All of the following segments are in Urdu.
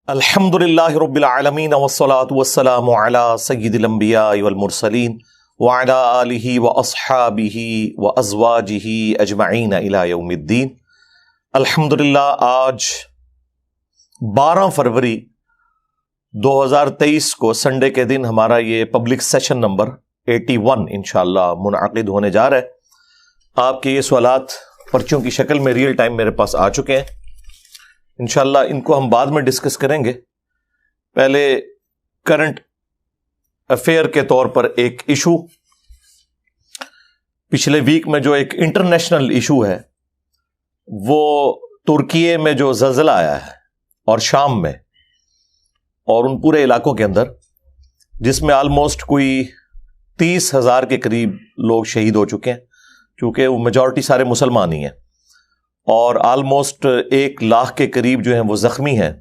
الحمدللہ رب العالمین والصلاة والسلام علی سید الانبیاء والمرسلین وعلی آلہ واصحابہ وازواجہ اجمعین الی یوم الدین۔ الحمدللہ آج 12 فروری 2023 کو سنڈے کے دن ہمارا یہ پبلک سیشن نمبر 81 انشاءاللہ منعقد ہونے جا رہا ہے۔ آپ کے یہ سوالات پرچیوں کی شکل میں ریئل ٹائم میرے پاس آ چکے ہیں، انشاءاللہ ان کو ہم بعد میں ڈسکس کریں گے۔ پہلے کرنٹ افیئر کے طور پر ایک ایشو، پچھلے ویک میں جو ایک انٹرنیشنل ایشو ہے وہ ترکیے میں جو زلزلہ آیا ہے اور شام میں اور ان پورے علاقوں کے اندر، جس میں آلموسٹ کوئی 30,000 کے قریب لوگ شہید ہو چکے ہیں، چونکہ وہ میجورٹی سارے مسلمان ہی ہیں، اور آلموسٹ 1 لاکھ کے قریب جو ہیں وہ زخمی ہیں،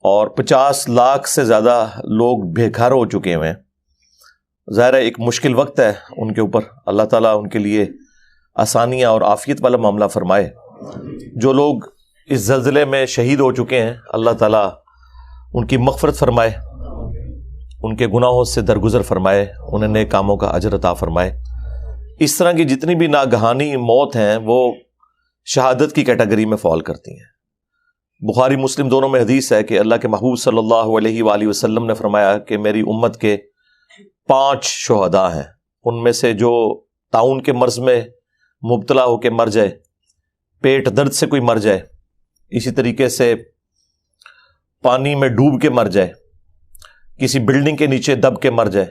اور 50 لاکھ سے زیادہ لوگ بے گھر ہو چکے ہیں۔ ظاہر ہے ایک مشکل وقت ہے ان کے اوپر، اللہ تعالیٰ ان کے لیے آسانیاں اور عافیت والا معاملہ فرمائے۔ جو لوگ اس زلزلے میں شہید ہو چکے ہیں، اللہ تعالیٰ ان کی مغفرت فرمائے، ان کے گناہوں سے درگزر فرمائے، انہیں نیک کاموں کا اجر عطا فرمائے۔ اس طرح کی جتنی بھی ناگہانی موت ہیں وہ شہادت کی کیٹیگری میں فال کرتی ہیں۔ بخاری مسلم دونوں میں حدیث ہے کہ اللہ کے محبوب صلی اللہ علیہ وآلہ وسلم نے فرمایا کہ میری امت کے 5 شہداء ہیں، ان میں سے جو طاعون کے مرض میں مبتلا ہو کے مر جائے، پیٹ درد سے کوئی مر جائے، اسی طریقے سے پانی میں ڈوب کے مر جائے، کسی بلڈنگ کے نیچے دب کے مر جائے،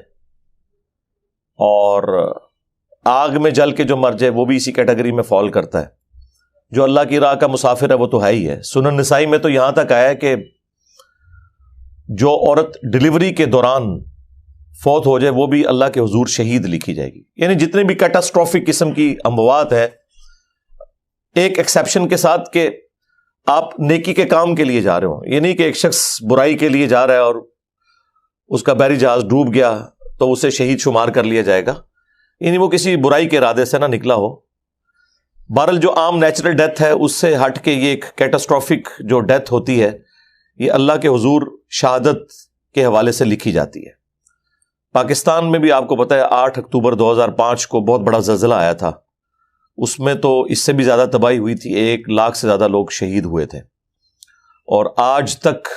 اور آگ میں جل کے جو مر جائے وہ بھی اسی کیٹیگری میں فال کرتا ہے۔ جو اللہ کی راہ کا مسافر ہے وہ تو ہے ہی ہے۔ سنن نسائی میں تو یہاں تک آیا ہے کہ جو عورت ڈیلیوری کے دوران فوت ہو جائے وہ بھی اللہ کے حضور شہید لکھی جائے گی۔ یعنی جتنے بھی کیٹاسٹروفک قسم کی اموات ہے، ایک ایکسیپشن کے ساتھ کہ آپ نیکی کے کام کے لیے جا رہے ہو، یہ نہیں کہ ایک شخص برائی کے لیے جا رہا ہے اور اس کا بحری جہاز ڈوب گیا تو اسے شہید شمار کر لیا جائے گا، یعنی وہ کسی برائی کے ارادے سے نہ نکلا ہو۔ بہرحال جو عام نیچرل ڈیتھ ہے اس سے ہٹ کے یہ ایک کیٹاسٹروفک جو ڈیتھ ہوتی ہے، یہ اللہ کے حضور شہادت کے حوالے سے لکھی جاتی ہے۔ پاکستان میں بھی آپ کو پتہ ہے 8 اکتوبر 2005 کو بہت بڑا زلزلہ آیا تھا، اس میں تو اس سے بھی زیادہ تباہی ہوئی تھی، 1 لاکھ سے زیادہ لوگ شہید ہوئے تھے، اور آج تک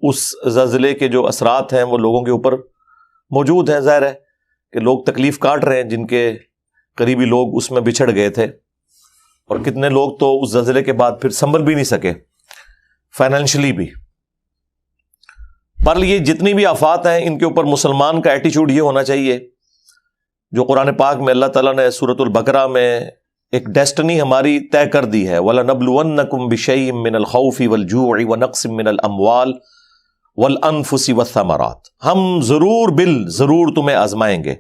اس زلزلے کے جو اثرات ہیں وہ لوگوں کے اوپر موجود ہیں۔ ظاہر ہے کہ لوگ تکلیف کاٹ رہے ہیں، جن کے قریبی لوگ اس میں بچھڑ گئے تھے، اور کتنے لوگ تو اس زلزلے کے بعد پھر سنبھل بھی نہیں سکے فائنینشلی بھی۔ پر یہ جتنی بھی آفات ہیں ان کے اوپر مسلمان کا ایٹیچیوڈ یہ ہونا چاہیے، جو قرآن پاک میں اللہ تعالیٰ نے سورۃ البقرہ میں ایک ڈیسٹنی ہماری طے کر دی ہے، وَلَنَبْلُوَنَّكُمْ بِشَيْءٍ مِّنَ الْخَوْفِ وَالْجُوعِ وَنَقْصٍ مِّنَ الْأَمْوَالِ وَالْأَنفُسِ وَالثَّمَرَاتِ، ہم ضرور تمہیں آزمائیں گے،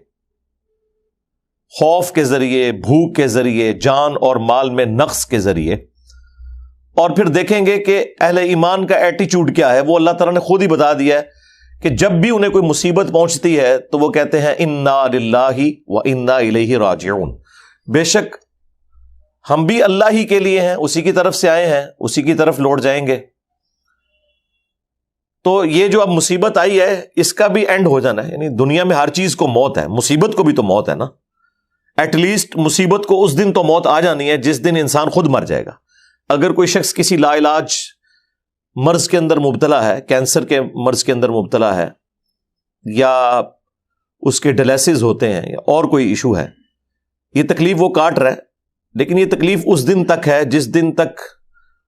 خوف کے ذریعے، بھوک کے ذریعے، جان اور مال میں نقص کے ذریعے۔ اور پھر دیکھیں گے کہ اہل ایمان کا ایٹیچیوڈ کیا ہے، وہ اللہ تعالیٰ نے خود ہی بتا دیا ہے کہ جب بھی انہیں کوئی مصیبت پہنچتی ہے تو وہ کہتے ہیں انا للہ و انا الیہ راجعون، بے شک ہم بھی اللہ ہی کے لیے ہیں، اسی کی طرف سے آئے ہیں، اسی کی طرف لوٹ جائیں گے۔ تو یہ جو اب مصیبت آئی ہے اس کا بھی اینڈ ہو جانا ہے، یعنی دنیا میں ہر چیز کو موت ہے، مصیبت کو بھی تو موت ہے نا۔ ایٹ لیسٹ مصیبت کو اس دن تو موت آ جانی ہے جس دن انسان خود مر جائے گا۔ اگر کوئی شخص کسی لا علاج مرض کے اندر مبتلا ہے، کینسر کے مرض کے اندر مبتلا ہے، یا اس کے ڈائلسس ہوتے ہیں، یا اور کوئی ایشو ہے، یہ تکلیف وہ کاٹ رہا ہے، لیکن یہ تکلیف اس دن تک ہے جس دن تک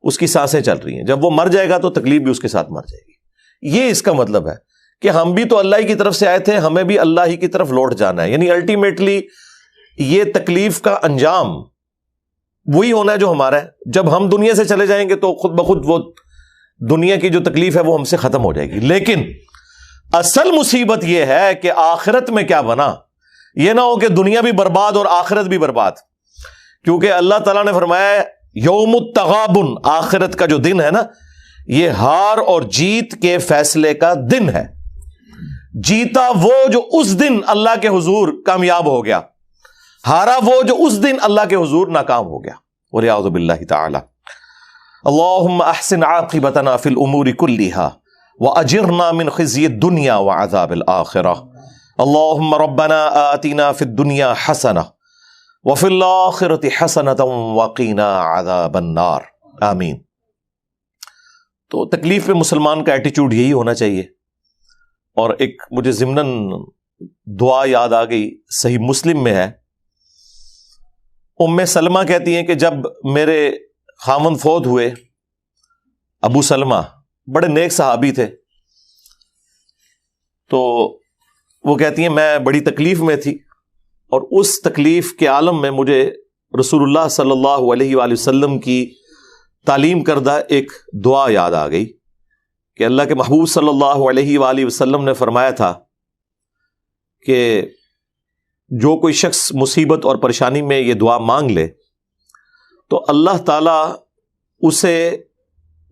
اس کی سانسیں چل رہی ہیں۔ جب وہ مر جائے گا تو تکلیف بھی اس کے ساتھ مر جائے گی۔ یہ اس کا مطلب ہے کہ ہم بھی تو اللہ ہی کی طرف سے آئے تھے، ہمیں بھی اللہ ہی کی طرف لوٹ جانا ہے، یعنی الٹیمیٹلی یہ تکلیف کا انجام وہی ہونا ہے جو ہمارا ہے۔ جب ہم دنیا سے چلے جائیں گے تو خود بخود وہ دنیا کی جو تکلیف ہے وہ ہم سے ختم ہو جائے گی، لیکن اصل مصیبت یہ ہے کہ آخرت میں کیا بنا، یہ نہ ہو کہ دنیا بھی برباد اور آخرت بھی برباد، کیونکہ اللہ تعالیٰ نے فرمایا یوم التغابن، آخرت کا جو دن ہے نا، یہ ہار اور جیت کے فیصلے کا دن ہے۔ جیتا وہ جو اس دن اللہ کے حضور کامیاب ہو گیا، ہارا وہ جو اس دن اللہ کے حضور ناکام ہو گیا، والعیاذ باللہ تعالی۔ اللہم احسن عاقبتنا فی الامور کلہا واجرنا من خزی الدنیا وعذاب الآخرہ اللہم ربنا آتنا فی الدنیا حسنہ وفی الآخرۃ حسنۃ وقینا عذاب النار، آمین۔ تو تکلیف میں مسلمان کا ایٹیچیوڈ یہی ہونا چاہیے۔ اور ایک مجھے ضمناً دعا یاد آ گئی، صحیح مسلم میں ہے، ام سلمہ کہتی ہیں کہ جب میرے خامن فوت ہوئے، ابو سلمہ بڑے نیک صحابی تھے، تو وہ کہتی ہیں میں بڑی تکلیف میں تھی، اور اس تکلیف کے عالم میں مجھے رسول اللہ صلی اللہ علیہ وآلہ وسلم کی تعلیم کردہ ایک دعا یاد آ گئی کہ اللہ کے محبوب صلی اللہ علیہ وآلہ وسلم نے فرمایا تھا کہ جو کوئی شخص مصیبت اور پریشانی میں یہ دعا مانگ لے تو اللہ تعالیٰ اسے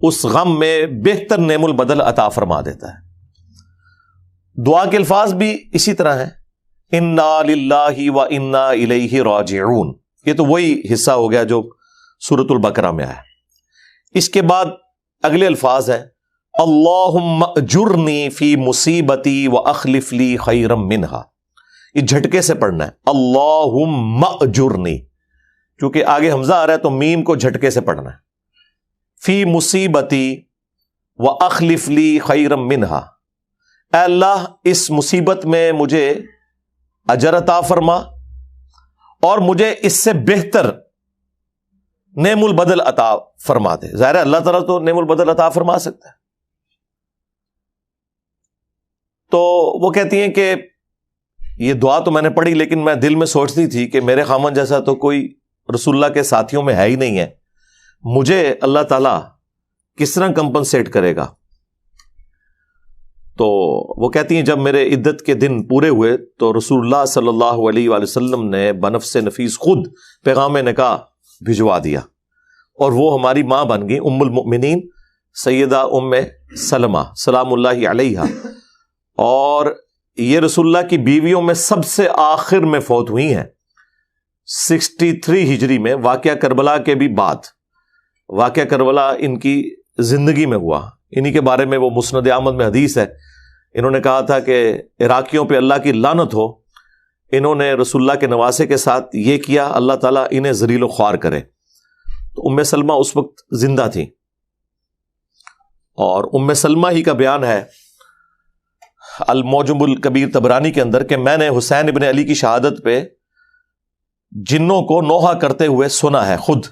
اس غم میں بہتر نعم البدل عطا فرما دیتا ہے۔ دعا کے الفاظ بھی اسی طرح ہیں، انا للہ و انا الیہ راجعون، یہ تو وہی حصہ ہو گیا جو سورۃ البقرہ میں آیا۔ اس کے بعد اگلے الفاظ ہیں اللہم اجرنی فی مصیبتی واخلف لی خیرا منہا، یہ جھٹکے سے پڑھنا ہے، اللہم اجرنی، چونکہ آگے حمزہ آ رہا ہے تو میم کو جھٹکے سے پڑھنا ہے، فی مصیبتی واخلف لی خیرا منہا، اے اللہ اس مصیبت میں مجھے اجر عطا فرما اور مجھے اس سے بہتر نعم البدل عطا فرما دے۔ ظاہر ہے اللہ تعالیٰ تو نعم البدل عطا فرما سکتا ہے۔ تو وہ کہتی ہیں کہ یہ دعا تو میں نے پڑھی، لیکن میں دل میں سوچتی تھی کہ میرے خامن جیسا تو کوئی رسول اللہ کے ساتھیوں میں ہے ہی نہیں ہے، مجھے اللہ تعالیٰ کس طرح کمپنسیٹ کرے گا؟ تو وہ کہتی ہیں جب میرے عدت کے دن پورے ہوئے تو رسول اللہ صلی اللہ علیہ وآلہ وسلم نے بنفس نفیس خود پیغام نکاح بھجوا دیا، اور وہ ہماری ماں بن گئی، ام المؤمنین سیدہ ام سلمہ سلام اللہ علیہا، اور یہ رسول اللہ کی بیویوں میں سب سے آخر میں فوت ہوئی ہیں 63 ہجری میں، واقعہ کربلا کے بھی بعد۔ واقعہ کربلا ان کی زندگی میں ہوا، انہی کے بارے میں وہ مسند احمد میں حدیث ہے، انہوں نے کہا تھا کہ عراقیوں پہ اللہ کی لعنت ہو، انہوں نے رسول اللہ کے نواسے کے ساتھ یہ کیا، اللہ تعالیٰ انہیں ذلیل و خوار کرے۔ تو ام سلمہ اس وقت زندہ تھی، اور ام سلمہ ہی کا بیان ہے المعجم الکبیر طبرانی کے اندر کہ میں نے حسین ابن علی کی شہادت پہ جنوں کو نوحہ کرتے ہوئے سنا ہے خود۔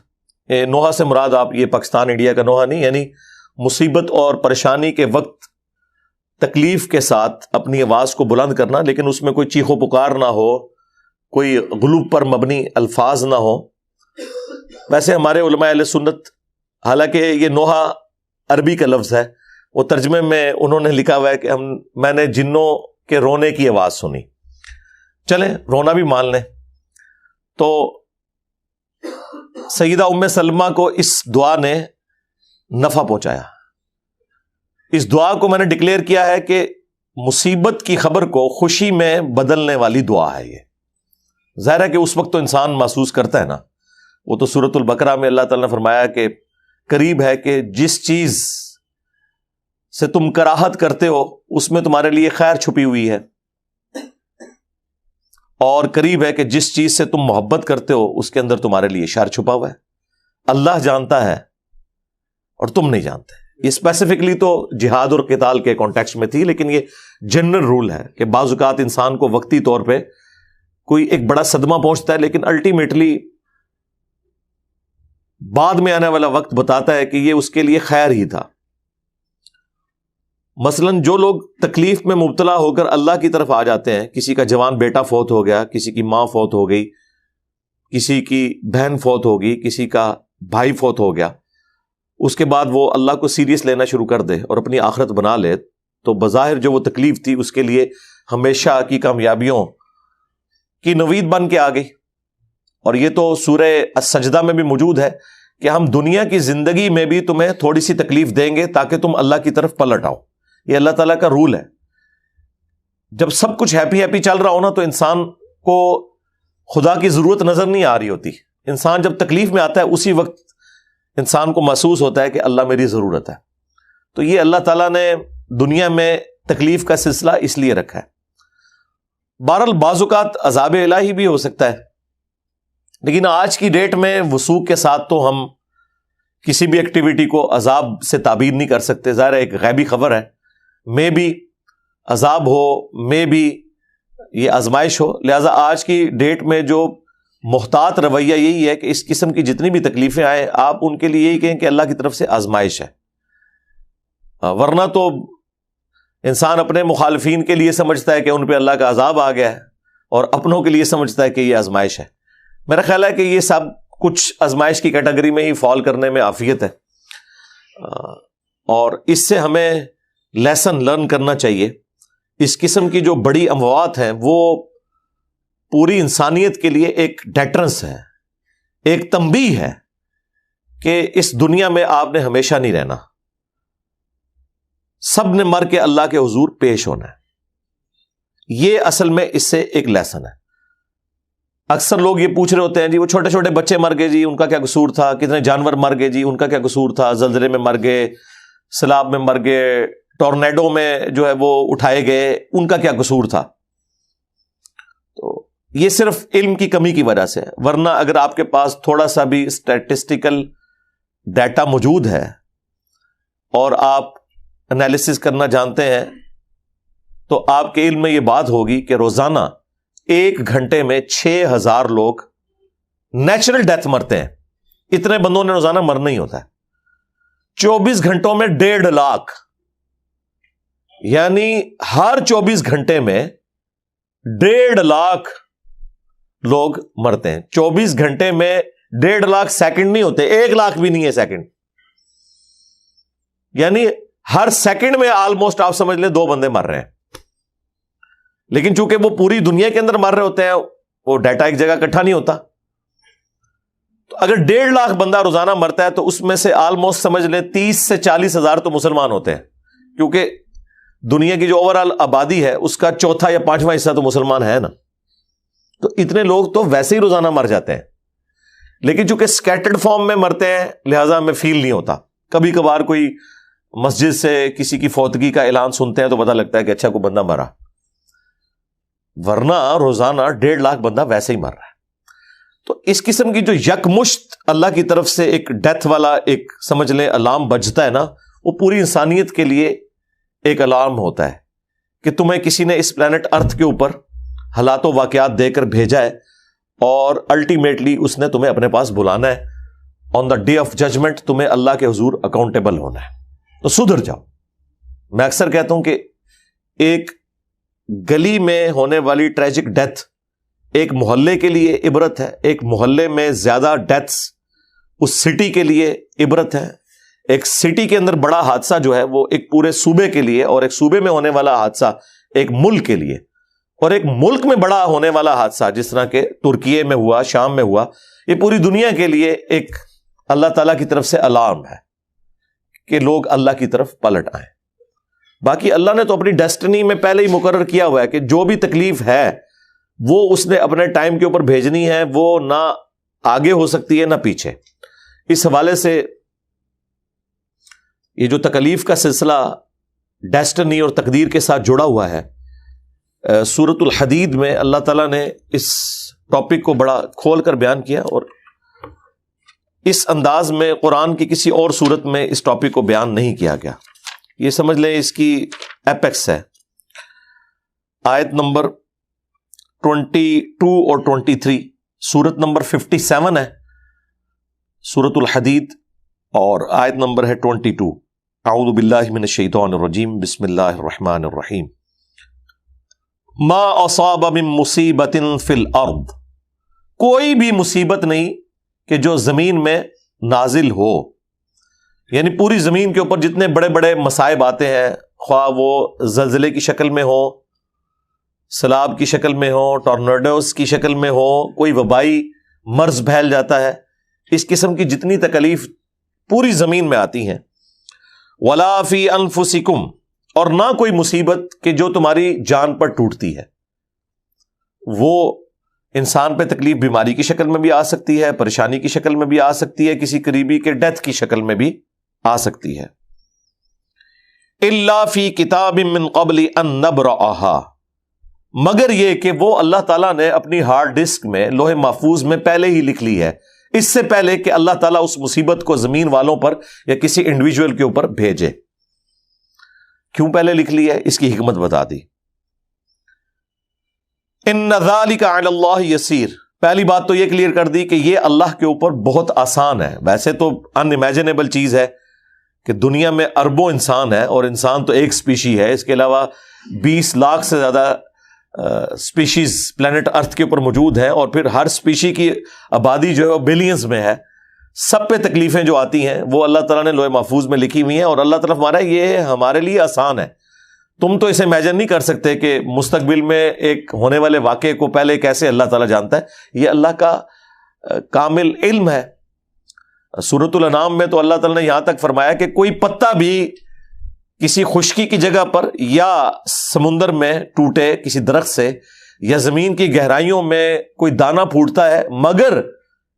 نوحہ سے مراد آپ یہ پاکستان انڈیا کا نوحہ نہیں، یعنی مصیبت اور پریشانی کے وقت تکلیف کے ساتھ اپنی آواز کو بلند کرنا، لیکن اس میں کوئی چیخ و پکار نہ ہو، کوئی غلوب پر مبنی الفاظ نہ ہو۔ ویسے ہمارے علماء اہل سنت، حالانکہ یہ نوحہ عربی کا لفظ ہے، وہ ترجمے میں انہوں نے لکھا ہوا ہے کہ میں نے جنوں کے رونے کی آواز سنی۔ چلیں رونا بھی مان لیں۔ تو سیدہ ام سلمہ کو اس دعا نے نفع پہنچایا۔ اس دعا کو میں نے ڈکلیئر کیا ہے کہ مصیبت کی خبر کو خوشی میں بدلنے والی دعا ہے یہ۔ ظاہر ہے کہ اس وقت تو انسان محسوس کرتا ہے نا، وہ تو سورۃ البقرہ میں اللہ تعالیٰ نے فرمایا کہ قریب ہے کہ جس چیز سے تم کراہت کرتے ہو اس میں تمہارے لیے خیر چھپی ہوئی ہے، اور قریب ہے کہ جس چیز سے تم محبت کرتے ہو اس کے اندر تمہارے لیے شر چھپا ہوا ہے۔ اللہ جانتا ہے اور تم نہیں جانتے۔ یہ اسپیسیفکلی تو جہاد اور قتال کے کانٹیکسٹ میں تھی، لیکن یہ جنرل رول ہے کہ بعض اوقات انسان کو وقتی طور پہ کوئی ایک بڑا صدمہ پہنچتا ہے، لیکن الٹیمیٹلی بعد میں آنے والا وقت بتاتا ہے کہ یہ اس کے لیے خیر ہی تھا۔ مثلاً جو لوگ تکلیف میں مبتلا ہو کر اللہ کی طرف آ جاتے ہیں، کسی کا جوان بیٹا فوت ہو گیا، کسی کی ماں فوت ہو گئی، کسی کی بہن فوت ہو گئی، کسی کا بھائی فوت ہو گیا، اس کے بعد وہ اللہ کو سیریس لینا شروع کر دے اور اپنی آخرت بنا لے، تو بظاہر جو وہ تکلیف تھی اس کے لیے ہمیشہ کی کامیابیوں کی نوید بن کے آ گئی۔ اور یہ تو سورہ السجدہ میں بھی موجود ہے کہ ہم دنیا کی زندگی میں بھی تمہیں تھوڑی سی تکلیف دیں گے تاکہ تم اللہ کی طرف پلٹ آؤ۔ یہ اللہ تعالیٰ کا رول ہے۔ جب سب کچھ ہیپی ہیپی چل رہا ہو نا تو انسان کو خدا کی ضرورت نظر نہیں آ رہی ہوتی۔ انسان جب تکلیف میں آتا ہے اسی وقت انسان کو محسوس ہوتا ہے کہ اللہ میری ضرورت ہے. تو یہ اللہ تعالیٰ نے دنیا میں تکلیف کا سلسلہ اس لیے رکھا ہے. بہرحال بعض اوقات عذاب الہی بھی ہو سکتا ہے، لیکن آج کی ڈیٹ میں وثوق کے ساتھ تو ہم کسی بھی ایکٹیویٹی کو عذاب سے تعبیر نہیں کر سکتے. ظاہر ہے ایک غیبی خبر ہے، میں بھی عذاب ہو، میں بھی یہ آزمائش ہو. لہذا آج کی ڈیٹ میں جو محتاط رویہ یہی ہے کہ اس قسم کی جتنی بھی تکلیفیں آئیں آپ ان کے لیے یہی کہیں کہ اللہ کی طرف سے آزمائش ہے. ورنہ تو انسان اپنے مخالفین کے لیے سمجھتا ہے کہ ان پہ اللہ کا عذاب آ گیا ہے، اور اپنوں کے لیے سمجھتا ہے کہ یہ آزمائش ہے. میرا خیال ہے کہ یہ سب کچھ آزمائش کی کیٹیگری میں ہی فال کرنے میں عافیت ہے، اور اس سے ہمیں لیسن لرن کرنا چاہیے. اس قسم کی جو بڑی اموات ہیں وہ پوری انسانیت کے لیے ایک ڈیٹرنس ہے، ایک تنبیہ ہے کہ اس دنیا میں آپ نے ہمیشہ نہیں رہنا، سب نے مر کے اللہ کے حضور پیش ہونا ہے. یہ اصل میں اس سے ایک لیسن ہے. اکثر لوگ یہ پوچھ رہے ہوتے ہیں جی وہ چھوٹے چھوٹے بچے مر گئے جی ان کا کیا قصور تھا، کتنے جانور مر گئے جی ان کا کیا قصور تھا، زلزلے میں مر گئے، سیلاب میں مر گئے، ٹورنیڈو میں جو ہے وہ اٹھائے گئے، ان کا کیا قصور تھا. تو یہ صرف علم کی کمی کی وجہ سے ہے، ورنہ اگر آپ کے پاس تھوڑا سا بھی اسٹیٹسٹیکل ڈیٹا موجود ہے اور آپ انالیسس کرنا جانتے ہیں تو آپ کے علم میں یہ بات ہوگی کہ روزانہ 1 گھنٹے میں 6000 لوگ نیچرل ڈیتھ مرتے ہیں. اتنے بندوں نے روزانہ مرنا ہی ہوتا ہے. 24 گھنٹوں میں 1.5 لاکھ، یعنی ہر 24 گھنٹے میں 1.5 لاکھ لوگ مرتے ہیں. 24 گھنٹے میں 1.5 لاکھ سیکنڈ نہیں ہوتے، 1 لاکھ بھی نہیں ہے سیکنڈ. یعنی ہر سیکنڈ میں آلموسٹ آپ سمجھ لیں 2 بندے مر رہے ہیں. لیکن چونکہ وہ پوری دنیا کے اندر مر رہے ہوتے ہیں وہ ڈیٹا ایک جگہ اکٹھا نہیں ہوتا. تو اگر 1.5 لاکھ بندہ روزانہ مرتا ہے تو اس میں سے آلموسٹ سمجھ لیں 30 سے 40 ہزار تو مسلمان ہوتے ہیں، کیونکہ دنیا کی جو اوور آل آبادی ہے اس کا 4 یا 5واں حصہ تو مسلمان ہے نا. تو اتنے لوگ تو ویسے ہی روزانہ مر جاتے ہیں، لیکن چونکہ اسکیٹرڈ فارم میں مرتے ہیں لہٰذا ہمیں فیل نہیں ہوتا. کبھی کبھار کوئی مسجد سے کسی کی فوتگی کا اعلان سنتے ہیں تو پتہ لگتا ہے کہ اچھا کوئی بندہ مرا، ورنہ روزانہ 1.5 لاکھ بندہ ویسے ہی مر رہا ہے. تو اس قسم کی جو یکمشت اللہ کی طرف سے ایک ڈیتھ والا ایک سمجھ لیں الارم بجتا ہے نا، وہ پوری انسانیت کے لیے ایک الارم ہوتا ہے کہ تمہیں کسی نے اس پلانٹ ارتھ کے اوپر حالات و واقعات دے کر بھیجا ہے، اور الٹیمیٹلی اس نے تمہیں اپنے پاس بلانا ہے. آن دا ڈے آف ججمنٹ تمہیں اللہ کے حضور اکاؤنٹیبل ہونا ہے. تو سدھر جاؤ. میں اکثر کہتا ہوں کہ ایک گلی میں ہونے والی ٹریجک ڈیتھ ایک محلے کے لیے عبرت ہے، ایک محلے میں زیادہ ڈیتھس اس سٹی کے لیے عبرت ہے. ایک سٹی کے اندر بڑا حادثہ جو ہے وہ ایک پورے صوبے کے لیے، اور ایک صوبے میں ہونے والا حادثہ ایک ملک کے لیے، اور ایک ملک میں بڑا ہونے والا حادثہ جس طرح کہ ترکیے میں ہوا، شام میں ہوا، یہ پوری دنیا کے لیے ایک اللہ تعالیٰ کی طرف سے الارم ہے کہ لوگ اللہ کی طرف پلٹ آئیں. باقی اللہ نے تو اپنی ڈیسٹنی میں پہلے ہی مقرر کیا ہوا ہے کہ جو بھی تکلیف ہے وہ اس نے اپنے ٹائم کے اوپر بھیجنی ہے، وہ نہ آگے ہو سکتی ہے نہ پیچھے. اس حوالے سے یہ جو تکلیف کا سلسلہ ڈیسٹنی اور تقدیر کے ساتھ جڑا ہوا ہے، سورۃ الحدید میں اللہ تعالیٰ نے اس ٹاپک کو بڑا کھول کر بیان کیا، اور اس انداز میں قرآن کی کسی اور سورت میں اس ٹاپک کو بیان نہیں کیا گیا. یہ سمجھ لیں اس کی ایپیکس ہے. آیت نمبر 22 اور 23، سورت نمبر 57 ہے سورۃ الحدید، اور آیت نمبر ہے 22. اعوذ باللہ من الشیطان الرجیم، بسم اللہ الرحمن الرحیم. ما اصاب من مصیبت فی الارض، کوئی بھی مصیبت نہیں کہ جو زمین میں نازل ہو، یعنی پوری زمین کے اوپر جتنے بڑے بڑے مصائب آتے ہیں، خواہ وہ زلزلے کی شکل میں ہو، سیلاب کی شکل میں ہو، ٹورنیڈوز کی شکل میں ہو، کوئی وبائی مرض پھیل جاتا ہے، اس قسم کی جتنی تکلیف پوری زمین میں آتی ہیں. ولا فی انفسکم، اور نہ کوئی مصیبت کہ جو تمہاری جان پر ٹوٹتی ہے. وہ انسان پہ تکلیف بیماری کی شکل میں بھی آ سکتی ہے، پریشانی کی شکل میں بھی آ سکتی ہے، کسی قریبی کے ڈیتھ کی شکل میں بھی آ سکتی ہے. الا فی کتاب من قبل ان نبرأها، مگر یہ کہ وہ اللہ تعالیٰ نے اپنی ہارڈ ڈسک میں لوح محفوظ میں پہلے ہی لکھ لی ہے، اس سے پہلے کہ اللہ تعالیٰ اس مصیبت کو زمین والوں پر یا کسی انڈیویجول کے اوپر بھیجے. کیوں پہلے لکھ لی ہے؟ اس کی حکمت بتا دی. ان ذالک علی اللہ یسیر، پہلی بات تو یہ کلیئر کر دی کہ یہ اللہ کے اوپر بہت آسان ہے. ویسے تو ان امیجنیبل چیز ہے کہ دنیا میں اربوں انسان ہے، اور انسان تو ایک سپیشی ہے، اس کے علاوہ 20 لاکھ سے زیادہ سپیشیز پلانٹ ارتھ کے اوپر موجود ہیں، اور پھر ہر سپیشی کی آبادی جو ہے وہ بلینز میں ہے. سب پہ تکلیفیں جو آتی ہیں وہ اللہ تعالیٰ نے لوح محفوظ میں لکھی ہوئی ہیں، اور اللہ تعالیٰ ہمارا یہ ہمارے لیے آسان ہے. تم تو اسے امیجن نہیں کر سکتے کہ مستقبل میں ایک ہونے والے واقعے کو پہلے کیسے اللہ تعالیٰ جانتا ہے. یہ اللہ کا کامل علم ہے. سورۃ الانعام میں تو اللہ تعالیٰ نے یہاں تک فرمایا کہ کوئی پتا بھی کسی خشکی کی جگہ پر یا سمندر میں ٹوٹے کسی درخت سے یا زمین کی گہرائیوں میں کوئی دانہ پھوٹتا ہے مگر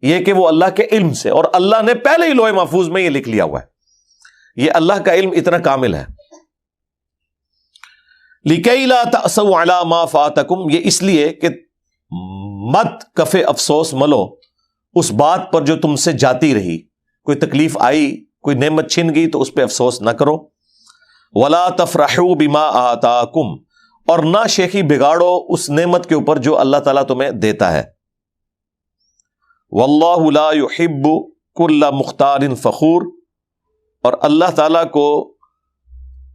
یہ کہ وہ اللہ کے علم سے، اور اللہ نے پہلے ہی لوح محفوظ میں یہ لکھ لیا ہوا ہے. یہ اللہ کا علم اتنا کامل ہے. لِكَيْ لَا تَأْسَوْا عَلَى مَا فَاتَكُمْ، یہ اس لیے کہ مت کفے افسوس ملو اس بات پر جو تم سے جاتی رہی. کوئی تکلیف آئی، کوئی نعمت چھن گئی تو اس پہ افسوس نہ کرو. وَلَا تَفْرَحُوا بِمَا آتَاكُمْ، اور نہ شیخی بگاڑو اس نعمت کے اوپر جو اللہ تعالیٰ تمہیں دیتا ہے. وَاللَّهُ لَا يُحِبُّ كُلَّ مُخْتَالٍ فَخُورٍ، اور اللہ تعالیٰ کو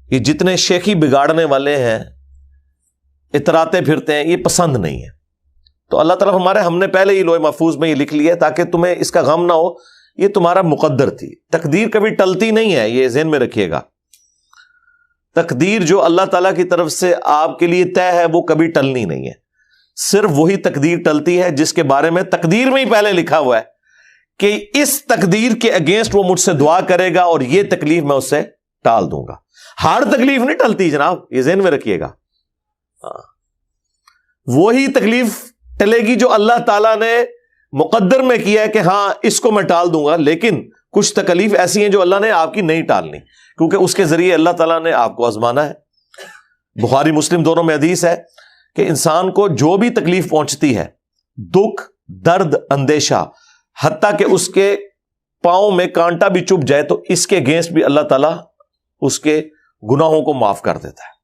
یہ جتنے شیخی بگاڑنے والے ہیں، اتراتے پھرتے ہیں، یہ پسند نہیں ہے. تو اللہ تعالیٰ ہم نے پہلے ہی لوح محفوظ میں یہ لکھ لیا ہے تاکہ تمہیں اس کا غم نہ ہو. یہ تمہارا مقدر تھی. تقدیر کبھی ٹلتی نہیں ہے، یہ ذہن میں رکھیے گا. تقدیر جو اللہ تعالیٰ کی طرف سے آپ کے لیے طے ہے وہ کبھی ٹلنی نہیں ہے. صرف وہی تقدیر ٹلتی ہے جس کے بارے میں تقدیر میں ہی پہلے لکھا ہوا ہے کہ اس تقدیر کے اگینسٹ وہ مجھ سے دعا کرے گا اور یہ تکلیف میں اس سے ٹال دوں گا. ہر تکلیف نہیں ٹلتی جناب، یہ ذہن میں رکھیے گا. وہی تکلیف ٹلے گی جو اللہ تعالیٰ نے مقدر میں کیا ہے کہ ہاں اس کو میں ٹال دوں گا. لیکن کچھ تکلیف ایسی ہیں جو اللہ نے آپ کی نہیں ٹالنی، کیونکہ اس کے ذریعے اللہ تعالیٰ نے آپ کو آزمانا ہے. بخاری مسلم دونوں میں حدیث ہے کہ انسان کو جو بھی تکلیف پہنچتی ہے، دکھ، درد، اندیشہ، حتیٰ کہ اس کے پاؤں میں کانٹا بھی چبھ جائے تو اس کے اگینسٹ بھی اللہ تعالیٰ اس کے گناہوں کو معاف کر دیتا ہے.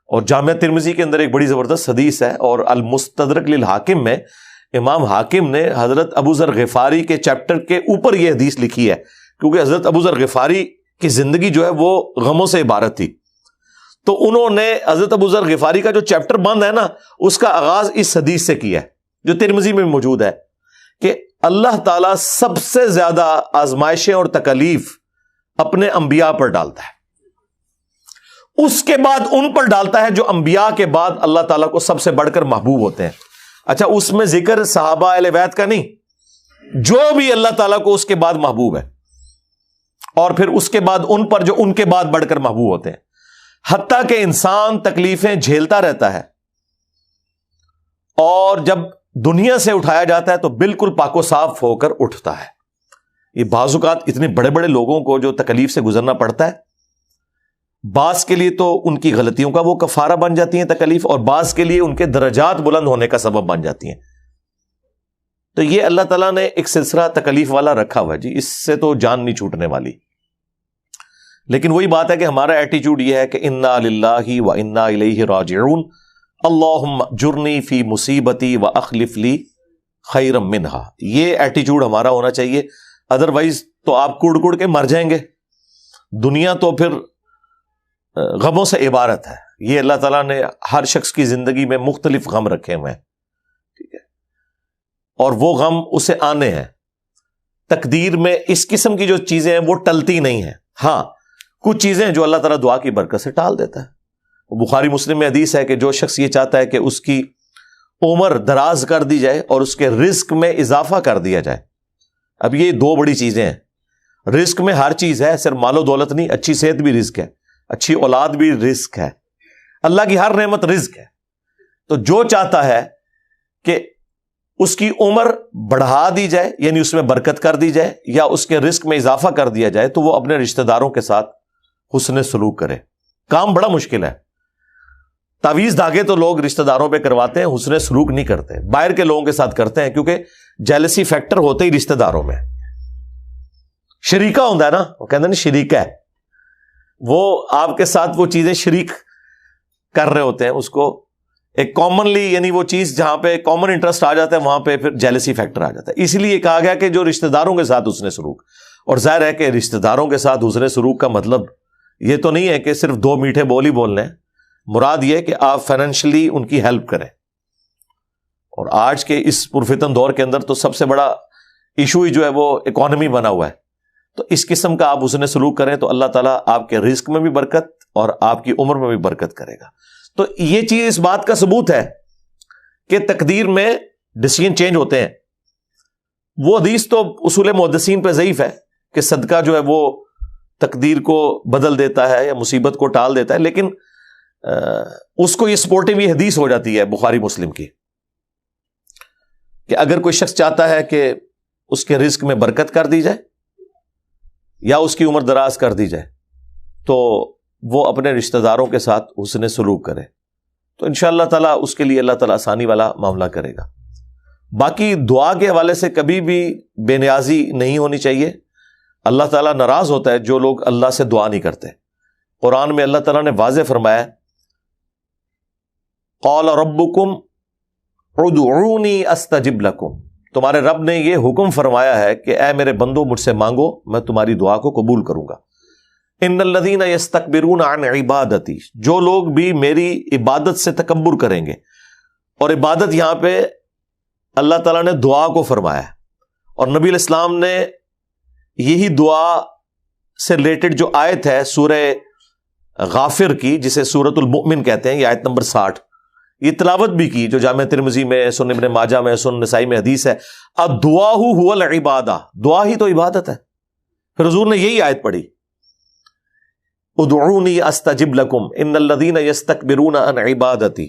اور جامعہ ترمذی کے اندر ایک بڑی زبردست حدیث ہے، اور المستدرک للحاکم میں امام حاکم نے حضرت ابو ذر غفاری کے چیپٹر کے اوپر یہ حدیث لکھی ہے، کیونکہ حضرت ابو ذر غفاری کی زندگی جو ہے وہ غموں سے عبارت تھی. تو انہوں نے حضرت ابو ذر غفاری کا جو چیپٹر بند ہے نا، اس کا آغاز اس حدیث سے کیا ہے جو ترمذی میں موجود ہے کہ اللہ تعالیٰ سب سے زیادہ آزمائشیں اور تکلیف اپنے انبیاء پر ڈالتا ہے، اس کے بعد ان پر ڈالتا ہے جو انبیاء کے بعد اللہ تعالیٰ کو سب سے بڑھ کر محبوب ہوتے ہیں. اچھا، اس میں ذکر صحابہ اہل بیت کا نہیں، جو بھی اللہ تعالیٰ کو اس کے بعد محبوب ہے، اور پھر اس کے بعد ان پر جو ان کے بعد بڑھ کر محبوب ہوتے ہیں. حتیٰ کہ انسان تکلیفیں جھیلتا رہتا ہے اور جب دنیا سے اٹھایا جاتا ہے تو بالکل پاک و صاف ہو کر اٹھتا ہے. یہ بعض اوقات اتنے بڑے بڑے لوگوں کو جو تکلیف سے گزرنا پڑتا ہے، بعض کے لیے تو ان کی غلطیوں کا وہ کفارہ بن جاتی ہیں تکلیف، اور بعض کے لیے ان کے درجات بلند ہونے کا سبب بن جاتی ہیں. تو یہ اللہ تعالیٰ نے ایک سلسلہ تکلیف والا رکھا ہوا ہے جی، اس سے تو جان نہیں چھوٹنے والی. لیکن وہی بات ہے کہ ہمارا ایٹیچیوڈ یہ ہے کہ انا للہ و انا الیہ راجعون، اللہم جرنی فی مصیبتی و اخلف لی خیرا منہا. یہ ایٹیچیوڈ ہمارا ہونا چاہیے، ادروائز تو آپ کڑ کڑ کے مر جائیں گے. دنیا تو پھر غموں سے عبارت ہے. یہ اللہ تعالیٰ نے ہر شخص کی زندگی میں مختلف غم رکھے ہوئے ہیں، ٹھیک ہے، اور وہ غم اسے آنے ہیں. تقدیر میں اس قسم کی جو چیزیں ہیں وہ ٹلتی نہیں ہیں. ہاں، کچھ چیزیں جو اللہ تعالیٰ دعا کی برکت سے ٹال دیتا ہے. بخاری مسلم میں حدیث ہے کہ جو شخص یہ چاہتا ہے کہ اس کی عمر دراز کر دی جائے اور اس کے رزق میں اضافہ کر دیا جائے. اب یہ دو بڑی چیزیں ہیں. رزق میں ہر چیز ہے، صرف مال و دولت نہیں، اچھی صحت بھی رزق ہے، اچھی اولاد بھی رزق ہے. اللہ کی ہر نعمت رزق ہے. تو جو چاہتا ہے کہ اس کی عمر بڑھا دی جائے، یعنی اس میں برکت کر دی جائے، یا اس کے رزق میں اضافہ کر دیا جائے، تو وہ اپنے رشتہ داروں کے ساتھ حسن سلوک کرے۔ کام بڑا مشکل ہے، تعویذ دھاگے تو لوگ رشتہ داروں پہ کرواتے ہیں، حسن سلوک نہیں کرتے، باہر کے لوگوں کے ساتھ کرتے ہیں، کیونکہ جیلسی فیکٹر ہوتے ہی رشتہ داروں میں۔ شریکہ ہوتا ہے نا، وہ کہتے ہیں نا شریکہ ہے، وہ آپ کے ساتھ وہ چیزیں شریک کر رہے ہوتے ہیں، اس کو ایک کامنلی، یعنی وہ چیز جہاں پہ کامن انٹرسٹ آ جاتا ہے وہاں پہ پھر جیلسی فیکٹر آ جاتا ہے۔ اسی لیے کہا گیا کہ جو رشتہ داروں کے ساتھ حسن سلوک، اور ظاہر ہے کہ رشتہ داروں کے ساتھ حسن سلوک کا مطلب یہ تو نہیں ہے کہ صرف دو میٹھے بول ہی بولنے ہیں، مراد یہ کہ آپ فائنینشلی ان کی ہیلپ کریں۔ اور آج کے اس پرفتن دور کے اندر تو سب سے بڑا ایشو ہی جو ہے وہ اکانومی بنا ہوا ہے، تو اس قسم کا آپ حسن سلوک کریں تو اللہ تعالیٰ آپ کے رزق میں بھی برکت اور آپ کی عمر میں بھی برکت کرے گا۔ تو یہ چیز اس بات کا ثبوت ہے کہ تقدیر میں ڈیسیژن چینج ہوتے ہیں۔ وہ حدیث تو اصول محدثین پہ ضعیف ہے کہ صدقہ جو ہے وہ تقدیر کو بدل دیتا ہے یا مصیبت کو ٹال دیتا ہے، لیکن اس کو یہ سپورٹیو یہ حدیث ہو جاتی ہے بخاری مسلم کی کہ اگر کوئی شخص چاہتا ہے کہ اس کے رزق میں برکت کر دی جائے یا اس کی عمر دراز کر دی جائے تو وہ اپنے رشتہ داروں کے ساتھ حسن سلوک کرے، تو انشاءاللہ تعالیٰ اس کے لیے اللہ تعالیٰ آسانی والا معاملہ کرے گا۔ باقی دعا کے حوالے سے کبھی بھی بے نیازی نہیں ہونی چاہیے۔ اللہ تعالیٰ ناراض ہوتا ہے جو لوگ اللہ سے دعا نہیں کرتے۔ قرآن میں اللہ تعالیٰ نے واضح فرمایا، قال ربکم ادعونی استجب لکم، تمہارے رب نے یہ حکم فرمایا ہے کہ اے میرے بندو مجھ سے مانگو، میں تمہاری دعا کو قبول کروں گا۔ ان الذین یستکبرون عن عبادتی، جو لوگ بھی میری عبادت سے تکبر کریں گے، اور عبادت یہاں پہ اللہ تعالیٰ نے دعا کو فرمایا ہے، اور نبی علیہ السلام نے یہی دعا سے ریلیٹڈ جو آیت ہے سورہ غافر کی، جسے سورۃ المؤمن کہتے ہیں، یہ آیت نمبر 60، یہ تلاوت بھی کی، جو جامع ترمذی میں، سنن ابن ماجہ میں، سنن نسائی میں حدیث ہے، الدعاء هو العبادہ، دعا ہی تو عبادت ہے۔ پھر حضور نے یہی آیت پڑھی، ادعونی استجب لکم ان الذین یستکبرون عن عبادتی،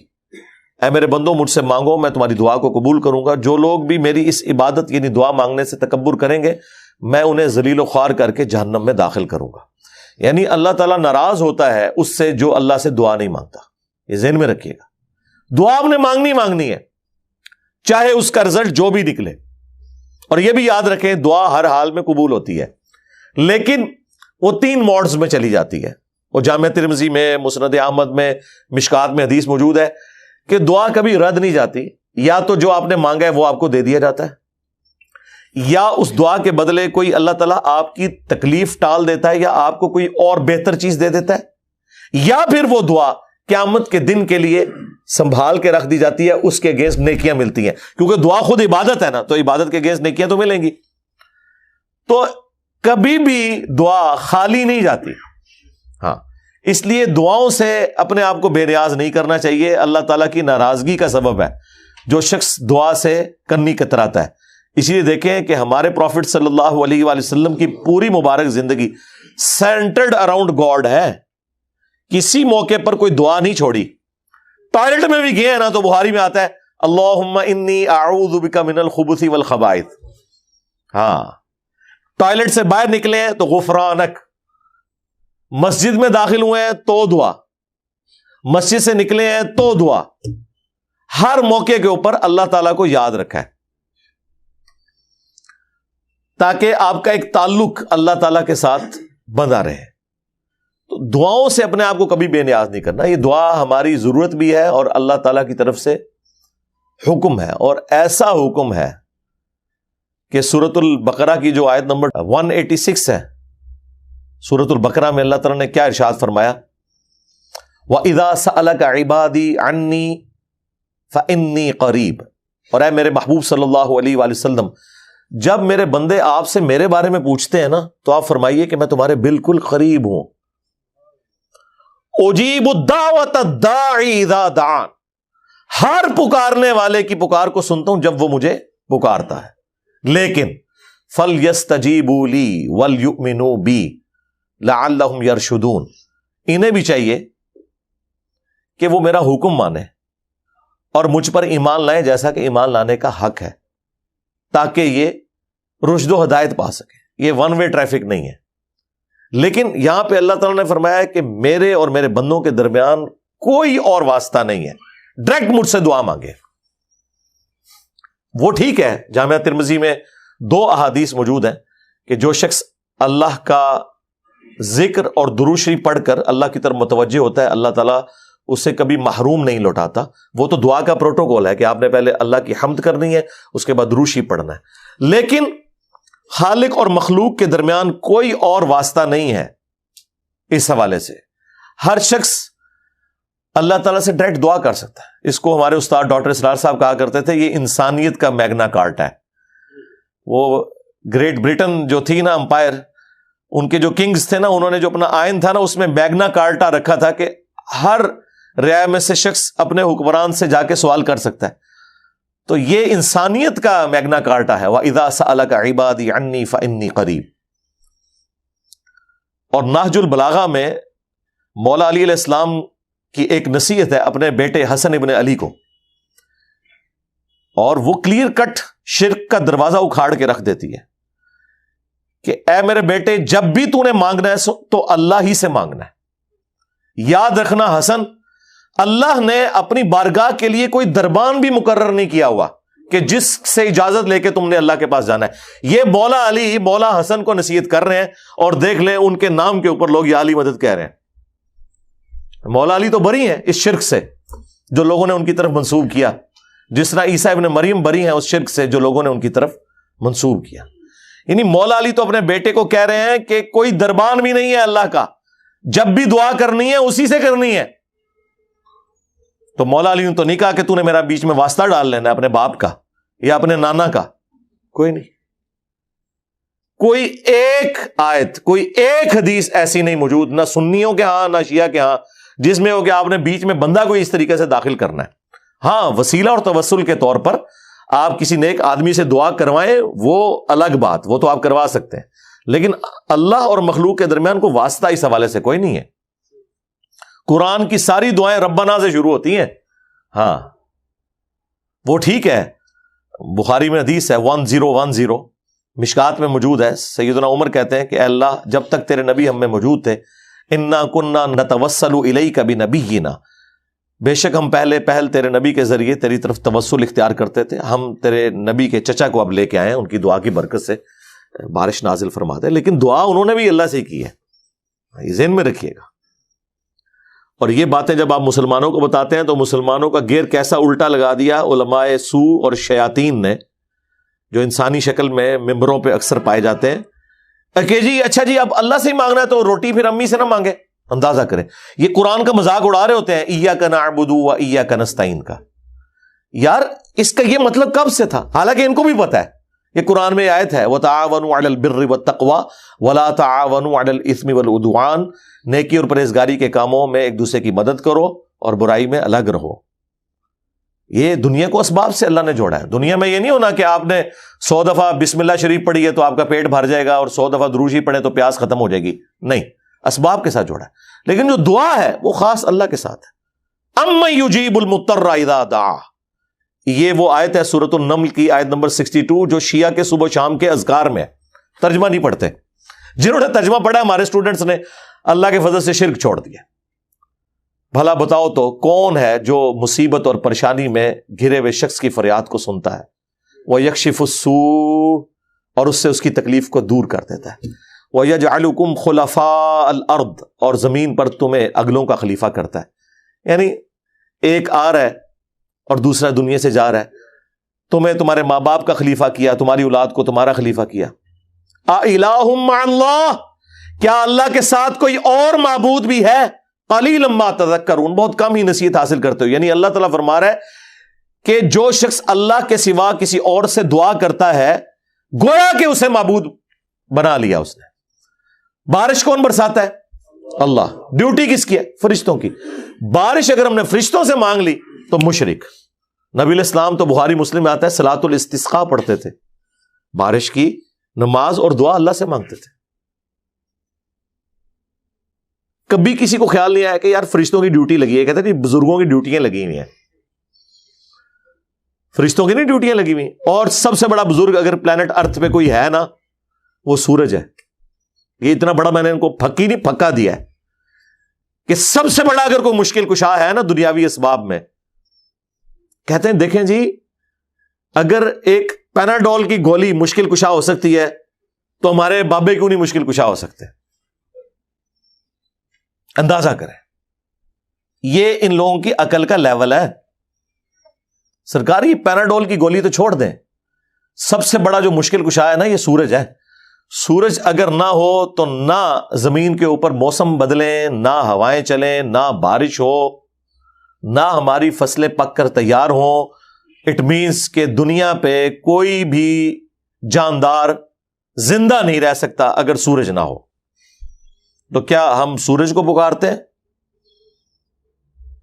اے میرے بندو مجھ سے مانگو میں تمہاری دعا کو قبول کروں گا۔ جو لوگ بھی میری اس عبادت یعنی دعا مانگنے سے تکبر کریں گے، میں انہیں ذلیل و خوار کر کے جہنم میں داخل کروں گا۔ یعنی اللہ تعالیٰ ناراض ہوتا ہے اس سے جو اللہ سے دعا نہیں مانگتا، یہ ذہن میں رکھیے گا۔ دعا آپ نے مانگنی ہے، چاہے اس کا رزلٹ جو بھی نکلے، اور یہ بھی یاد رکھیں دعا ہر حال میں قبول ہوتی ہے، لیکن وہ 3 موڈز میں چلی جاتی ہے۔ وہ جامع ترمذی میں، مسند احمد میں، مشکات میں حدیث موجود ہے کہ دعا کبھی رد نہیں جاتی، یا تو جو آپ نے مانگا ہے وہ آپ کو دے دیا جاتا ہے، یا اس دعا کے بدلے کوئی اللہ تعالیٰ آپ کی تکلیف ٹال دیتا ہے، یا آپ کو کوئی اور بہتر چیز دے دیتا ہے، یا پھر وہ دعا قیامت کے دن کے لیے سنبھال کے رکھ دی جاتی ہے، اس کے اگینسٹ نیکیاں ملتی ہیں، کیونکہ دعا خود عبادت ہے نا، تو عبادت کے اگینسٹ نیکیاں تو ملیں گی۔ تو کبھی بھی دعا خالی نہیں جاتی، ہاں، اس لیے دعاؤں سے اپنے آپ کو بے نیاز نہیں کرنا چاہیے، اللہ تعالیٰ کی ناراضگی کا سبب ہے جو شخص دعا سے کنی کتراتا ہے۔ اسی لیے دیکھیں کہ ہمارے پروفٹ صلی اللہ علیہ وآلہ وسلم کی پوری مبارک زندگی سینٹرڈ اراؤنڈ گاڈ ہے، کسی موقع پر کوئی دعا نہیں چھوڑی۔ ٹوائلٹ میں بھی گئے ہیں نا تو بخاری میں آتا ہے اللہم انی اعوذ بک من الخبث والخبائث، ہاں، ٹوائلٹ سے باہر نکلے ہیں تو غفرانک، مسجد میں داخل ہوئے ہیں تو دعا، مسجد سے نکلے ہیں تو دعا، ہر موقع کے اوپر اللہ تعالیٰ کو یاد رکھا ہے تاکہ آپ کا ایک تعلق اللہ تعالیٰ کے ساتھ بنا رہے۔ تو دعاؤں سے اپنے آپ کو کبھی بے نیاز نہیں کرنا، یہ دعا ہماری ضرورت بھی ہے اور اللہ تعالیٰ کی طرف سے حکم ہے، اور ایسا حکم ہے کہ سورۃ البقرہ کی جو آیت نمبر 186 ہے، سورۃ البقرہ میں اللہ تعالیٰ نے کیا ارشاد فرمایا، وَإِذَا سَأَلَكَ عِبَادِي عَنِّي فَإِنِّي قَرِيبٌ، اور اے میرے محبوب صلی اللہ علیہ وآلہ وسلم جب میرے بندے آپ سے میرے بارے میں پوچھتے ہیں نا تو آپ فرمائیے کہ میں تمہارے بالکل قریب ہوں۔ اجیب الدعوۃ الداعی اذا دعان، ہر پکارنے والے کی پکار کو سنتا ہوں جب وہ مجھے پکارتا ہے، لیکن فَلْيَسْتَجِيبُوا لِي وَلْيُؤْمِنُوا بِي لَعَلَّهُمْ يَرْشُدُونَ، انہیں بھی چاہیے کہ وہ میرا حکم مانے اور مجھ پر ایمان لائیں جیسا کہ ایمان لانے کا حق ہے۔ تاکہ یہ رشد و ہدایت پا سکے. یہ ون وے ٹریفک نہیں ہے. لیکن یہاں پہ اللہ تعالیٰ نے فرمایا کہ میرے اور میرے بندوں کے درمیان کوئی اور واسطہ نہیں ہے, ڈائریکٹ مجھ سے دعا مانگے. وہ ٹھیک ہے, جامعہ ترمذی میں 2 احادیث موجود ہیں کہ جو شخص اللہ کا ذکر اور درود شریف پڑھ کر اللہ کی طرف متوجہ ہوتا ہے, اللہ تعالیٰ اسے کبھی محروم نہیں لوٹاتا. وہ تو دعا کا پروٹوکول ہے کہ آپ نے پہلے اللہ کی حمد کرنی ہے, اس کے بعد درود شریف پڑھنا ہے. لیکن خالق اور مخلوق کے درمیان کوئی اور واسطہ نہیں ہے. اس حوالے سے ہر شخص اللہ تعالیٰ سے ڈائریکٹ دعا کر سکتا ہے. اس کو ہمارے استاد ڈاکٹر اسرار صاحب کہا کرتے تھے یہ انسانیت کا میگنا کارٹا ہے. وہ گریٹ برٹن جو تھی نا امپائر, ان کے جو کنگز تھے نا, انہوں نے جو اپنا آئین تھا نا اس میں میگنا کارٹا رکھا تھا کہ ہر رعایا میں سے شخص اپنے حکمران سے جا کے سوال کر سکتا ہے. تو یہ انسانیت کا میگنا کارٹا ہے. وَإِذَا سَأَلَكَ عِبَادِي عَنِّي فَإِنِّي قَرِيبٌ. اور نہج البلاغہ میں مولا علی علیہ السلام کی ایک نصیحت ہے اپنے بیٹے حسن ابن علی کو, اور وہ کلیئر کٹ شرک کا دروازہ اکھاڑ کے رکھ دیتی ہے کہ اے میرے بیٹے, جب بھی تو نے مانگنا ہے تو اللہ ہی سے مانگنا ہے. یاد رکھنا حسن, اللہ نے اپنی بارگاہ کے لیے کوئی دربان بھی مقرر نہیں کیا ہوا کہ جس سے اجازت لے کے تم نے اللہ کے پاس جانا ہے. یہ مولا علی مولا حسن کو نصیحت کر رہے ہیں, اور دیکھ لیں ان کے نام کے اوپر لوگ یا علی مدد کہہ رہے ہیں. مولا علی تو بری ہیں اس شرک سے جو لوگوں نے ان کی طرف منسوب کیا, جس طرح عیسیٰ ابن مریم بری ہیں اس شرک سے جو لوگوں نے ان کی طرف منسوب کیا. یعنی مولا علی تو اپنے بیٹے کو کہہ رہے ہیں کہ کوئی دربان بھی نہیں ہے اللہ کا, جب بھی دعا کرنی ہے اسی سے کرنی ہے. تو مولا علی نے تو نہیں کہا کہ تو نے میرا بیچ میں واسطہ ڈال لینا ہے اپنے باپ کا یا اپنے نانا کا. کوئی نہیں. کوئی ایک آیت, کوئی ایک حدیث ایسی نہیں موجود, نہ سنیوں کے ہاں نہ شیعہ کے ہاں, جس میں ہو کہ آپ نے بیچ میں بندہ کوئی اس طریقے سے داخل کرنا ہے. ہاں, وسیلہ اور توسل کے طور پر آپ کسی نیک آدمی سے دعا کروائیں وہ الگ بات, وہ تو آپ کروا سکتے ہیں, لیکن اللہ اور مخلوق کے درمیان کوئی واسطہ اس حوالے سے کوئی نہیں ہے. قرآن کی ساری دعائیں ربنا سے شروع ہوتی ہیں. ہاں وہ ٹھیک ہے, بخاری میں حدیث ہے 1010, مشکات میں موجود ہے. سیدنا عمر کہتے ہیں کہ اے اللہ, جب تک تیرے نبی ہم میں موجود تھے, انا کننا نتوسل الیک بنبینا, بے شک ہم پہل تیرے نبی کے ذریعے تیری طرف توسل اختیار کرتے تھے. ہم تیرے نبی کے چچا کو اب لے کے آئے ہیں, ان کی دعا کی برکت سے بارش نازل فرماتے ہیں. لیکن دعا انہوں نے بھی اللہ سے کی ہے, یہ ذہن میں رکھیے گا. اور یہ باتیں جب آپ مسلمانوں کو بتاتے ہیں تو مسلمانوں کا گیر کیسا الٹا لگا دیا علماء سو اور شیاطین نے, جو انسانی شکل میں ممبروں پہ اکثر پائے جاتے ہیں کہ جی اچھا جی اب اللہ سے ہی مانگنا ہے تو روٹی پھر امی سے نہ مانگے. اندازہ کریں, یہ قرآن کا مذاق اڑا رہے ہوتے ہیں ایاک نعبد و ایاک نستعین کا. یار اس کا یہ مطلب کب سے تھا, حالانکہ ان کو بھی پتا ہے. یہ قرآن میں آیت ہے وَتَعَاوَنُوا عَلَى الْبِرِّ وَالتَّقْوَى وَلَا تَعَاوَنُوا عَلَى الْإِثْمِ وَالْعُدْوَانِ, نیکی اور پرہیزگاری کے کاموں میں ایک دوسرے کی مدد کرو اور برائی میں الگ رہو. یہ دنیا کو اسباب سے اللہ نے جوڑا ہے. دنیا میں یہ نہیں ہونا کہ آپ نے 100 دفعہ بسم اللہ شریف پڑھی ہے تو آپ کا پیٹ بھر جائے گا, اور 100 دفعہ درود شریف پڑھے تو پیاس ختم ہو جائے گی. نہیں, اسباب کے ساتھ جوڑا ہے. لیکن جو دعا ہے وہ خاص اللہ کے ساتھ ہے. اَمَّن يُجِيبُ الْمُضْطَرَّ اِذَا دَعَاهُ, یہ وہ آیت ہے سورۃ النمل کی آیت نمبر 62 جو شیعہ کے صبح شام کے اذکار میں. ترجمہ نہیں پڑھتے. جنہوں نے ترجمہ پڑھا ہمارے اسٹوڈنٹس نے اللہ کے فضل سے شرک چھوڑ دیا. بھلا بتاؤ تو کون ہے جو مصیبت اور پریشانی میں گھرے ہوئے شخص کی فریاد کو سنتا ہے, وَيَكْشِفُ السُّوءَ, اور اس سے اس کی تکلیف کو دور کر دیتا ہے, وَيَجْعَلُكُمْ خُلَفَاءَ الْأَرْضِ, اور زمین پر تمہیں اگلوں کا خلیفہ کرتا ہے. یعنی ایک آ رہا ہے اور دوسرا دنیا سے جا رہا ہے, تمہیں تمہارے ماں باپ کا خلیفہ کیا, تمہاری اولاد کو تمہارا خلیفہ کیا. اِلَٰهٌ مَّعَ اللَّهِ, کیا اللہ کے ساتھ کوئی اور معبود بھی ہے؟ قَلِيلًا مَّا تَذَكَّرُونَ, بہت کم ہی نصیحت حاصل کرتے ہو. یعنی اللہ تعالیٰ فرما رہا ہے کہ جو شخص اللہ کے سوا کسی اور سے دعا کرتا ہے گویا کہ اسے معبود بنا لیا اس نے. بارش کون برساتا ہے؟ اللہ. ڈیوٹی کس کی ہے؟ فرشتوں کی. بارش اگر ہم نے فرشتوں سے مانگ لی تو مشرک. نبی علیہ السلام تو بخاری مسلم میں آتا ہے صلاۃ الاستسقاء پڑھتے تھے, بارش کی نماز اور دعا اللہ سے مانگتے تھے. کبھی کسی کو خیال نہیں آیا کہ یار فرشتوں کی ڈیوٹی لگی ہے, کہتے ہیں بزرگوں کی ڈیوٹیاں لگی ہوئی ہیں. فرشتوں کی نہیں ڈیوٹیاں لگی ہوئی. اور سب سے بڑا بزرگ اگر پلانٹ ارتھ پہ کوئی ہے نا وہ سورج ہے. یہ اتنا بڑا میں نے ان کو پھکی نہیں پھکا دیا ہے کہ سب سے بڑا اگر کوئی مشکل کشا ہے نا دنیاوی اسباب میں, کہتے ہیں دیکھیں جی اگر ایک پیناڈول کی گولی مشکل کشا ہو سکتی ہے تو ہمارے بابے کیوں نہیں مشکل کشا ہو سکتے؟ اندازہ کریں, یہ ان لوگوں کی عقل کا لیول ہے. سرکاری پیناڈول کی گولی تو چھوڑ دیں, سب سے بڑا جو مشکل کشا ہے نا یہ سورج ہے. سورج اگر نہ ہو تو نہ زمین کے اوپر موسم بدلیں, نہ ہوائیں چلیں, نہ بارش ہو, نہ ہماری فصلیں پک کر تیار ہوں. اٹ مینس کہ دنیا پہ کوئی بھی جاندار زندہ نہیں رہ سکتا اگر سورج نہ ہو. تو کیا ہم سورج کو پکارتے ہیں؟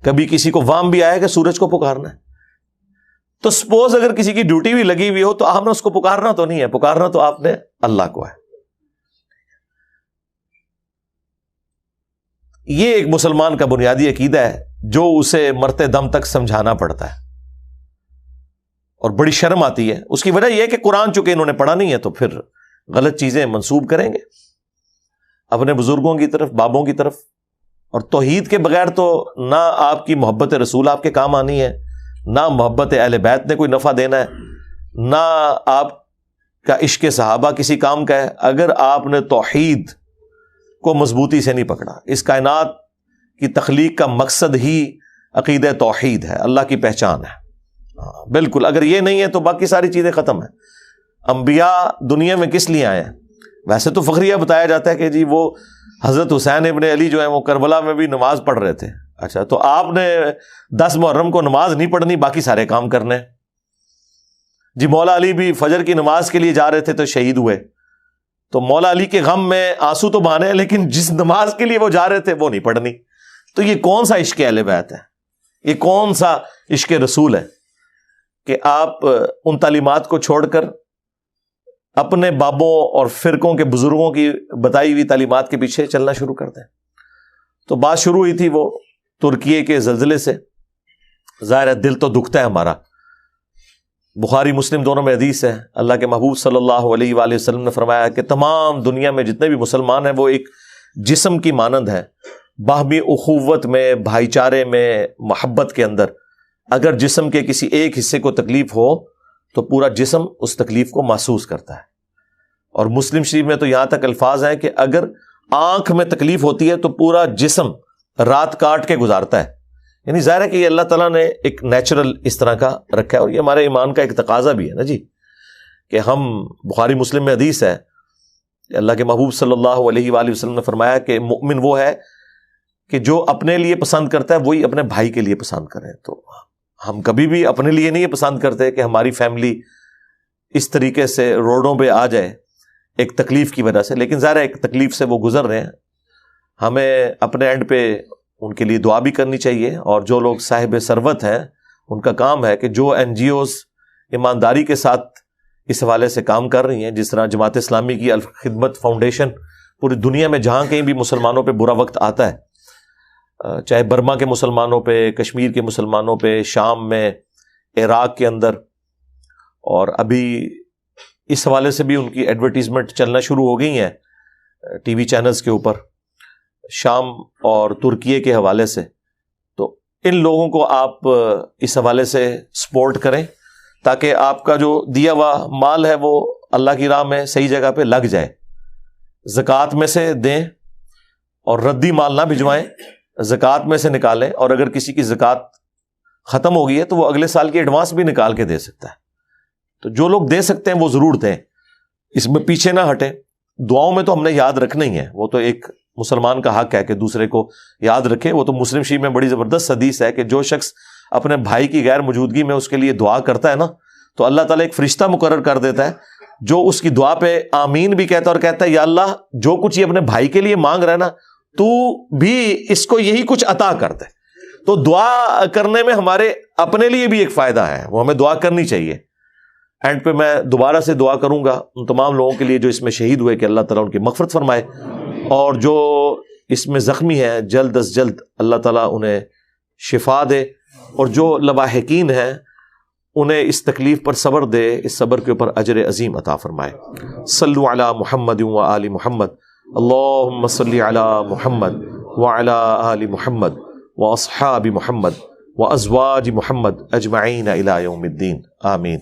کبھی کسی کو وام بھی آیا کہ سورج کو پکارنا ہے؟ تو سپوز اگر کسی کی ڈیوٹی بھی لگی ہوئی ہو تو آپ نے اس کو پکارنا تو نہیں ہے, پکارنا تو آپ نے اللہ کو ہے. یہ ایک مسلمان کا بنیادی عقیدہ ہے جو اسے مرتے دم تک سمجھانا پڑتا ہے, اور بڑی شرم آتی ہے. اس کی وجہ یہ ہے کہ قرآن چونکہ انہوں نے پڑھا نہیں ہے تو پھر غلط چیزیں منسوب کریں گے اپنے بزرگوں کی طرف, بابوں کی طرف. اور توحید کے بغیر تو نہ آپ کی محبت رسول آپ کے کام آنی ہے, نہ محبت اہل بیت نے کوئی نفع دینا ہے, نہ آپ کا عشق صحابہ کسی کام کا ہے اگر آپ نے توحید کو مضبوطی سے نہیں پکڑا. اس کائنات کی تخلیق کا مقصد ہی عقیدہ توحید ہے, اللہ کی پہچان ہے. بالکل, اگر یہ نہیں ہے تو باقی ساری چیزیں ختم ہیں. انبیاء دنیا میں کس لیے آئے ہیں؟ ویسے تو فخریہ بتایا جاتا ہے کہ جی وہ حضرت حسین ابن علی جو ہیں وہ کربلا میں بھی نماز پڑھ رہے تھے. اچھا, تو آپ نے 10 محرم کو نماز نہیں پڑھنی, باقی سارے کام کرنے. جی مولا علی بھی فجر کی نماز کے لیے جا رہے تھے تو شہید ہوئے, تو مولا علی کے غم میں آنسو تو بہانے ہیں لیکن جس نماز کے لیے وہ جا رہے تھے وہ نہیں پڑھنی. تو یہ کون سا عشق اہل بیت ہے؟ یہ کون سا عشق رسول ہے کہ آپ ان تعلیمات کو چھوڑ کر اپنے بابوں اور فرقوں کے بزرگوں کی بتائی ہوئی تعلیمات کے پیچھے چلنا شروع کرتے ہیں؟ تو بات شروع ہوئی تھی وہ ترکیے کے زلزلے سے. ظاہر ہے دل تو دکھتا ہے ہمارا. بخاری مسلم دونوں میں حدیث ہے, اللہ کے محبوب صلی اللہ علیہ وآلہ وسلم نے فرمایا کہ تمام دنیا میں جتنے بھی مسلمان ہیں وہ ایک جسم کی مانند ہے, باہمی اخوت میں, بھائی چارے میں, محبت کے اندر. اگر جسم کے کسی ایک حصے کو تکلیف ہو تو پورا جسم اس تکلیف کو محسوس کرتا ہے. اور مسلم شریف میں تو یہاں تک الفاظ ہیں کہ اگر آنکھ میں تکلیف ہوتی ہے تو پورا جسم رات کاٹ کے گزارتا ہے. یعنی ظاہر ہے کہ یہ اللہ تعالیٰ نے ایک نیچرل اس طرح کا رکھا ہے, اور یہ ہمارے ایمان کا ایک تقاضا بھی ہے نا جی, کہ ہم بخاری مسلم میں حدیث ہے اللہ کے محبوب صلی اللہ علیہ وآلہ وسلم نے فرمایا کہ مؤمن وہ ہے کہ جو اپنے لیے پسند کرتا ہے وہی اپنے بھائی کے لیے پسند کرے. تو ہم کبھی بھی اپنے لیے نہیں پسند کرتے کہ ہماری فیملی اس طریقے سے روڈوں پہ آ جائے ایک تکلیف کی وجہ سے, لیکن ظاہر ہے ایک تکلیف سے وہ گزر رہے ہیں. ہمیں اپنے اینڈ پہ ان کے لیے دعا بھی کرنی چاہیے, اور جو لوگ صاحب ثروت ہیں ان کا کام ہے کہ جو این جی اوز ایمانداری کے ساتھ اس حوالے سے کام کر رہی ہیں, جس طرح جماعت اسلامی کی الخدمت فاؤنڈیشن پوری دنیا میں جہاں کہیں بھی مسلمانوں پہ برا وقت آتا ہے, چاہے برما کے مسلمانوں پہ, کشمیر کے مسلمانوں پہ, شام میں, عراق کے اندر, اور ابھی اس حوالے سے بھی ان کی ایڈورٹیزمنٹ چلنا شروع ہو گئی ہیں ٹی وی چینلز کے اوپر, شام اور ترکیے کے حوالے سے. تو ان لوگوں کو آپ اس حوالے سے سپورٹ کریں تاکہ آپ کا جو دیا ہوا مال ہے وہ اللہ کی راہ میں صحیح جگہ پہ لگ جائے. زکوٰۃ میں سے دیں اور ردی مال نہ بھجوائیں, زکوٰۃ میں سے نکالیں, اور اگر کسی کی زکوٰۃ ختم ہو گئی ہے تو وہ اگلے سال کی ایڈوانس بھی نکال کے دے سکتا ہے. تو جو لوگ دے سکتے ہیں وہ ضرور دیں, اس میں پیچھے نہ ہٹیں. دعاؤں میں تو ہم نے یاد رکھنا ہی ہے, وہ تو ایک مسلمان کا حق ہے کہ دوسرے کو یاد رکھے. وہ تو مسلم شریف میں بڑی زبردست حدیث ہے کہ جو شخص اپنے بھائی کی غیر موجودگی میں اس کے لیے دعا کرتا ہے نا, تو اللہ تعالیٰ ایک فرشتہ مقرر کر دیتا ہے جو اس کی دعا پہ آمین بھی کہتا ہے اور کہتا ہے یا اللہ جو کچھ یہ اپنے بھائی کے لیے مانگ رہا ہے نا تو بھی اس کو یہی کچھ عطا کرتا ہے. تو دعا کرنے میں ہمارے اپنے لیے بھی ایک فائدہ ہے, وہ ہمیں دعا کرنی چاہیے. اینڈ پہ میں دوبارہ سے دعا کروں گا ان تمام لوگوں کے لیے جو اس میں شہید ہوئے کہ اللہ تعالیٰ ان کی مغفرت فرمائے, اور جو اس میں زخمی ہیں جلد از جلد اللہ تعالیٰ انہیں شفا دے, اور جو لواحقین ہیں انہیں اس تکلیف پر صبر دے، اس صبر کے اوپر اجر عظیم عطا فرمائے۔ صلو علی محمد و آل محمد، اللہم صلی علی محمد وعلی آل محمد واصحاب محمد وازواج محمد اجمعین الی یوم الدین، آمین۔